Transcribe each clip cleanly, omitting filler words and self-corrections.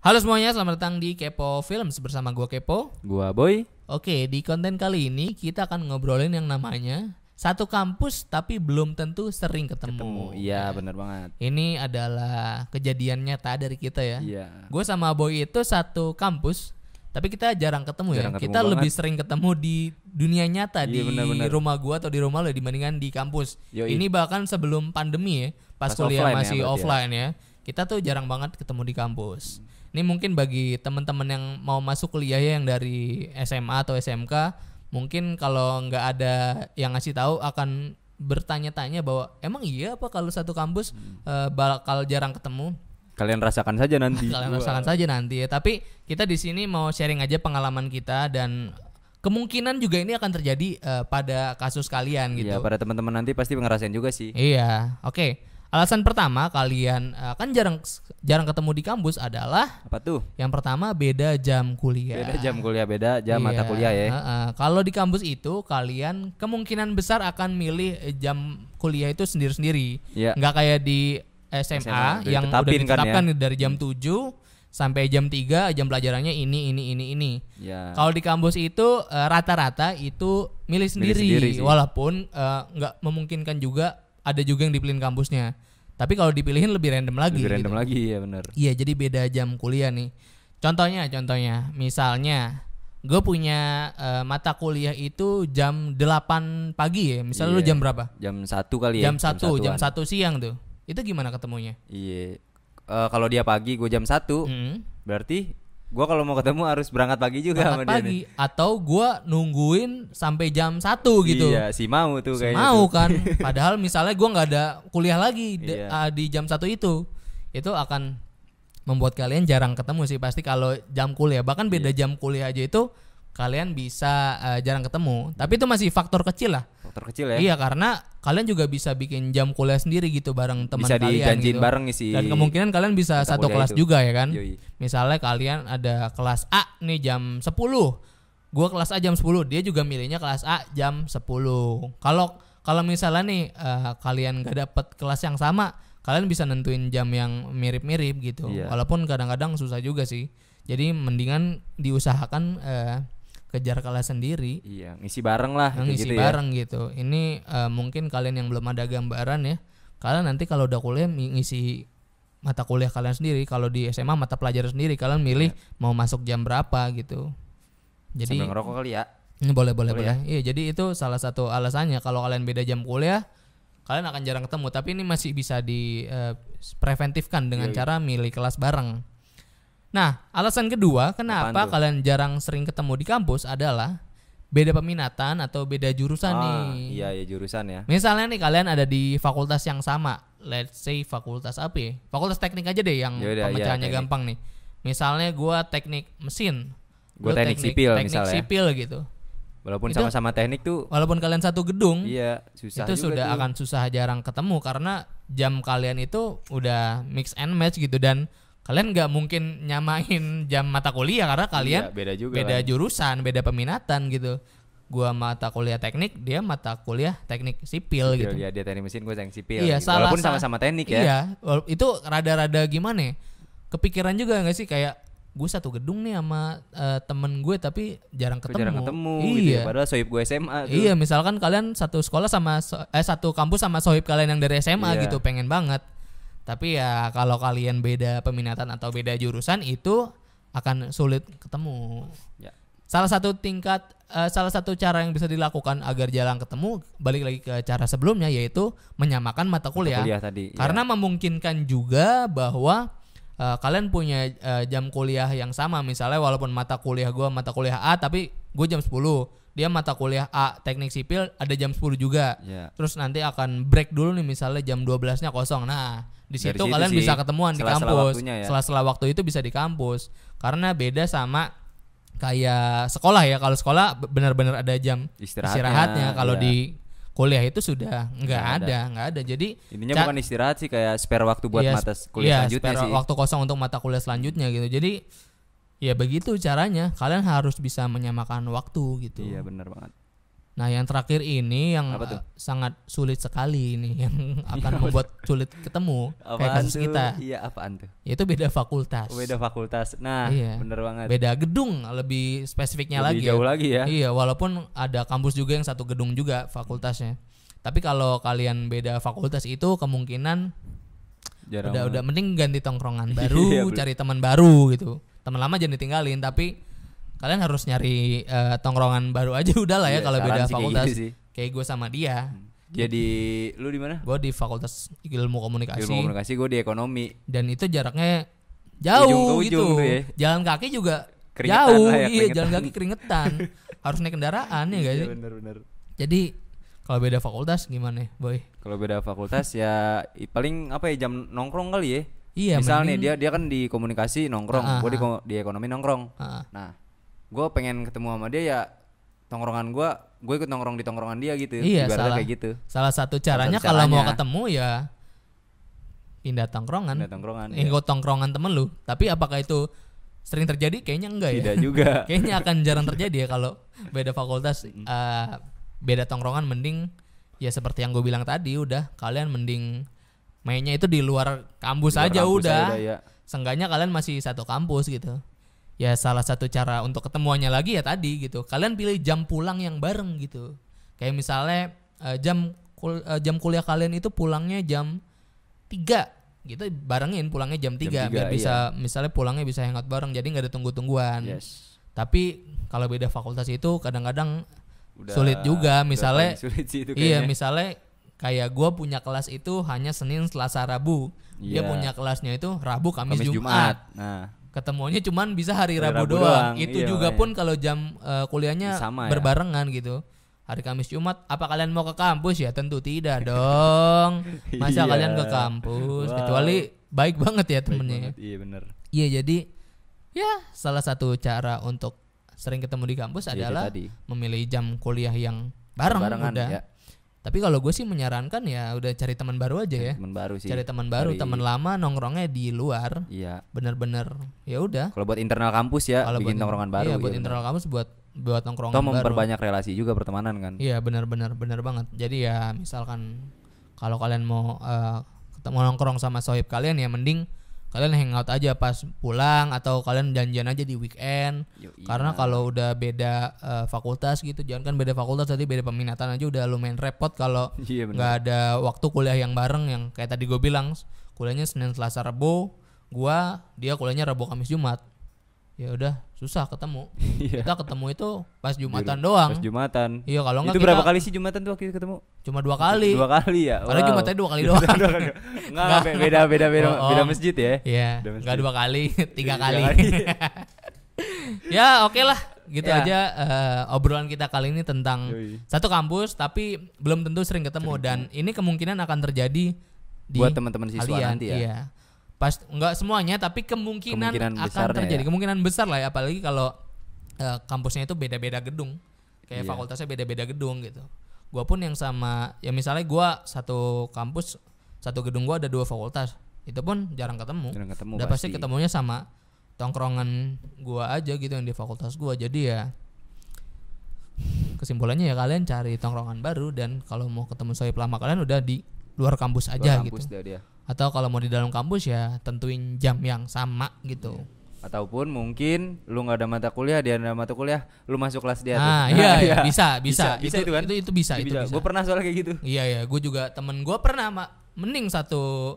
Halo semuanya, selamat datang di Kepo Films bersama gua Kepo. Gua Boy. Oke, di konten kali ini kita akan ngobrolin yang namanya satu kampus tapi belum tentu sering ketemu. Iya, benar banget. Ini adalah kejadian nyata dari kita ya. Iya. Gue sama Boy itu satu kampus, tapi kita jarang ketemu ya. Kita banget. lebih sering ketemu di dunia nyata, di bener. rumah gua atau di rumah lo dibandingkan di kampus. Yoi. Ini bahkan sebelum pandemi ya, pas kuliah masih offline ya. Kita tuh jarang banget ketemu di kampus. Ini mungkin bagi teman-teman yang mau masuk kuliah ya, yang dari SMA atau SMK, mungkin kalau nggak ada yang ngasih tahu akan bertanya-tanya bahwa emang iya apa kalau satu kampus bakal jarang ketemu. Kalian rasakan saja nanti. Kalian rasakan saja nanti ya. Tapi kita di sini mau sharing aja pengalaman kita dan kemungkinan juga ini akan terjadi pada kasus kalian gitu. Iya, pada teman-teman nanti pasti ngerasain juga sih. Iya, oke. Alasan pertama kalian kan jarang ketemu di kampus adalah Apa tuh? yang pertama beda jam kuliah. Beda jam kuliah, beda jam mata kuliah ya. Kalau di kampus itu kalian kemungkinan besar akan milih jam kuliah itu sendiri-sendiri. Iya. Nggak kayak di SMA yang udah ditetapkan dari jam 7 sampai jam 3 jam pelajarannya ini. Ya. Kalau di kampus itu rata-rata itu milih sendiri walaupun nggak memungkinkan juga, ada juga yang dipilihin kampusnya. Tapi kalau dipilihin lebih random lagi. Lebih random gitu. lagi ya, benar. Iya, jadi beda jam kuliah nih. Contohnya, misalnya gue punya mata kuliah itu jam 8 pagi ya. Misalnya lu jam berapa? Jam 1 kali ya. Jam 1 siang tuh. Itu gimana ketemunya? Iya. Kalau dia pagi, gue jam 1. Berarti gue kalau mau ketemu harus berangkat pagi juga sama dia nih. Atau gue nungguin sampai jam 1 gitu. Iya, si mau tuh kayaknya. Mau kan. Padahal misalnya gue gak ada kuliah lagi di jam 1 itu. Itu akan membuat kalian jarang ketemu sih pasti kalau jam kuliah. Bahkan beda jam kuliah aja itu kalian bisa jarang ketemu. Tapi itu masih faktor kecil lah. Faktor kecil ya. Iya, karena kalian juga bisa bikin jam kuliah sendiri gitu bareng teman kalian. Bisa dijanjiin gitu. bareng sih. Dan kemungkinan kalian bisa satu kelas itu juga ya kan. Yoi. Misalnya kalian ada kelas A nih jam 10. Gua kelas A jam 10, dia juga milihnya kelas A jam 10. Kalau misalnya nih kalian gak dapet kelas yang sama, kalian bisa nentuin jam yang mirip-mirip gitu. Iya. Walaupun kadang-kadang susah juga sih. Jadi mendingan diusahakan kejar kelas sendiri. Iya, ngisi bareng lah. Ngisi gitu bareng gitu. Ini mungkin kalian yang belum ada gambaran ya. Kalian nanti kalau udah kuliah ngisi mata kuliah kalian sendiri. Kalau di SMA mata pelajaran sendiri, kalian milih mau masuk jam berapa gitu. Jadi sambil ngerokok kali ya. Boleh. Iya, jadi itu salah satu alasannya kalau kalian beda jam kuliah, kalian akan jarang ketemu. Tapi ini masih bisa dipreventifkan dengan cara milih kelas bareng. Nah, alasan kedua kenapa kalian jarang sering ketemu di kampus adalah beda peminatan atau beda jurusan nih. Iya, jurusan ya. Misalnya nih kalian ada di fakultas yang sama. Let's say fakultas apa ya? Fakultas teknik aja deh yang pemecahannya gampang nih. Misalnya gua teknik mesin. Gua teknik sipil teknik misalnya. Sipil gitu. Walaupun sama-sama teknik tuh. Walaupun kalian satu gedung. Iya, susah itu juga sudah tuh. akan susah jarang ketemu karena jam kalian itu udah mix and match gitu, dan kalian nggak mungkin nyamain jam mata kuliah karena kalian beda jurusan, beda peminatan gitu. Gua mata kuliah teknik, dia mata kuliah teknik sipil gitu. Iya, dia teknik mesin, gue teknik sipil. Iya, gitu. Walaupun sama-sama teknik ya. Iya, itu rada-rada gimana ya? Kepikiran juga nggak sih kayak gue satu gedung nih sama temen gue tapi jarang ketemu. Iya. Gitu ya, padahal sohib gue SMA tuh. Iya, misalkan kalian satu sekolah sama satu kampus sama sohib kalian yang dari SMA gitu, pengen banget. Tapi ya kalau kalian beda peminatan atau beda jurusan itu akan sulit ketemu. Ya. Salah satu cara yang bisa dilakukan agar jarang ketemu, balik lagi ke cara sebelumnya, yaitu menyamakan mata kuliah tadi. Karena memungkinkan juga bahwa kalian punya jam kuliah yang sama. Misalnya walaupun mata kuliah gue mata kuliah A tapi gue jam 10, dia mata kuliah A teknik sipil ada jam 10 juga. Terus nanti akan break dulu nih, misalnya jam 12-nya kosong. Nah, di situ kalian bisa ketemuan di kampus. Setelah waktu itu bisa di kampus. Karena beda sama kayak sekolah ya. Kalau sekolah benar-benar ada jam istirahatnya. Kalau di kuliah itu sudah nggak ada. Jadi intinya bukan istirahat sih, kayak spare waktu buat mata kuliah selanjutnya sih. Waktu kosong untuk mata kuliah selanjutnya gitu. Jadi ya begitu caranya. Kalian harus bisa menyamakan waktu gitu. Iya, benar banget. Nah, yang terakhir ini yang sangat sulit sekali ini yang akan membuat sulit ketemu kayak kasus kita. Iya, apaan tuh? Yaitu beda fakultas. Beda fakultas. Nah, bener banget. Beda gedung lebih spesifiknya lebih lagi. Jauh lagi ya. Iya, walaupun ada kampus juga yang satu gedung juga fakultasnya. Tapi kalau kalian beda fakultas itu kemungkinan udah mending ganti tongkrongan baru, cari teman baru gitu. Teman lama jangan ditinggalin, tapi kalian harus nyari tongkrongan baru aja udah lah ya kalau beda fakultas. Kayak gue sama dia. Jadi lu di mana? Gue di Fakultas Ilmu Komunikasi. Ilmu Komunikasi, gue di Ekonomi. Dan itu jaraknya jauh ujung gitu. Tuh ya. Jalan kaki juga keringetan jauh. Ya, iya, jalan kaki keringetan. Harus naik kendaraan ya guys. Iya, bener. Jadi kalau beda fakultas gimana, Boy? Kalau beda fakultas ya paling apa ya, jam nongkrong kali ya. Iya. Misal nih dia kan di komunikasi nongkrong, gue di ekonomi nongkrong. Nah, gue pengen ketemu sama dia ya tongkrongan gue ikut nongkrong di tongkrongan dia gitu. Iya, kayak gitu. Salah satu caranya kalau mau ketemu ya pindah tongkrongan. Ikut tongkrongan temen lu. Tapi apakah itu sering terjadi? Kayaknya enggak ya. Tidak juga. Kayaknya akan jarang terjadi ya kalau beda fakultas. Beda tongkrongan mending ya seperti yang gue bilang tadi, udah kalian mending mainnya itu di luar kampus aja udah. Ya. Seenggaknya kalian masih satu kampus gitu. Ya salah satu cara untuk ketemuannya lagi ya tadi gitu. Kalian pilih jam pulang yang bareng gitu. Kayak misalnya jam kuliah kalian itu pulangnya jam 3 gitu, barengin pulangnya jam 3 biar bisa misalnya pulangnya bisa hangout bareng, jadi enggak ada tunggu-tungguan. Yes. Tapi kalau beda fakultas itu kadang-kadang sulit juga, misalnya sulit sih itu iya, misalnya kayak gue punya kelas itu hanya Senin, Selasa, Rabu. Dia punya kelasnya itu Rabu, Kamis, Jumat. Nah, ketemunya cuman bisa hari Rabu doang. Itu juga pun kalau jam kuliahnya sama berbarengan gitu. Hari Kamis, Jumat, apa kalian mau ke kampus? Ya tentu tidak dong. Masa kalian ke kampus? Kecuali baik banget ya temennya. Iya benar. Iya, jadi ya salah satu cara untuk sering ketemu di kampus adalah memilih jam kuliah yang barengan udah. Ya. Tapi kalau gue sih menyarankan ya udah cari teman baru aja ya. Teman baru sih. Cari teman baru, teman lama nongkrongnya di luar. Iya. Bener-bener ya udah. Kalau buat internal kampus ya, bikin tongkrongan baru. Iya, buat internal kampus buat nongkrongan baru. Atau memperbanyak relasi juga pertemanan kan. Iya, bener banget. Jadi ya misalkan kalau kalian mau ketemu nongkrong sama sohib kalian ya mending kalian hangout aja pas pulang atau kalian janjian aja di weekend. Karena kalau udah beda fakultas gitu, jangan kan beda fakultas tadi beda peminatan aja udah lumayan repot kalau nggak ada waktu kuliah yang bareng, yang kayak tadi gue bilang kuliahnya Senin, Selasa, Rabu, dia kuliahnya Rabu, Kamis, Jumat. Ya udah susah ketemu. Kita ketemu itu pas Jumatan doang. Pas Jumatan. Iya, kalau enggak itu berapa kali sih Jumatan tuh waktu itu ketemu? Cuma 2 kali. 2 kali ya. Padahal Jumatannya 2 kali doang. Enggak, beda masjid ya. Iya, enggak 2 kali, 3 kali. Ya, oke lah. Gitu aja obrolan kita kali ini tentang satu kampus tapi belum tentu sering ketemu dan ini kemungkinan akan terjadi buat teman-teman siswa nanti ya. Iya. Pas enggak semuanya tapi kemungkinan akan terjadi. Kemungkinan besar lah ya, apalagi kalau kampusnya itu beda-beda gedung. Kayak fakultasnya beda-beda gedung gitu. Gua pun yang sama ya misalnya gua satu kampus, satu gedung gua ada 2 fakultas. Itu pun jarang ketemu. Udah pasti ketemunya sama tongkrongan gua aja gitu yang di fakultas gua. Jadi ya kesimpulannya ya kalian cari tongkrongan baru dan kalau mau ketemu sohib lama kalian udah di luar kampus aja gitu. Atau kalau mau di dalam kampus ya tentuin jam yang sama gitu. Ataupun mungkin lu nggak ada mata kuliah, dia ada mata kuliah, lu masuk kelas dia tuh. Iya, bisa. Itu kan? Itu bisa. Gue pernah soal kayak gitu. Iya, gue juga temen gue pernah mending satu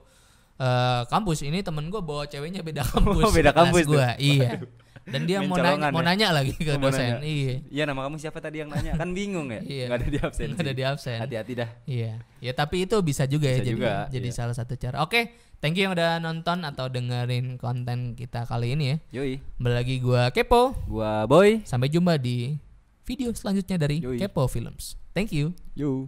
kampus ini temen gue bawa ceweknya beda kampus. Beda kampus gue. Iya. Dan dia mau nanya lagi ke dosen. Iya, nama kamu siapa tadi yang nanya? Kan bingung ya. Iya. Gak ada di absen. Gak ada di absen. Hati-hati dah. Iya. Ya tapi itu bisa juga ya. Jadi salah satu cara. Oke, thank you yang udah nonton atau dengerin konten kita kali ini ya. Yoi. Kembali lagi gue Kepo. Gue Boy. Sampai jumpa di video selanjutnya dari Kepo Films. Thank you. Yo.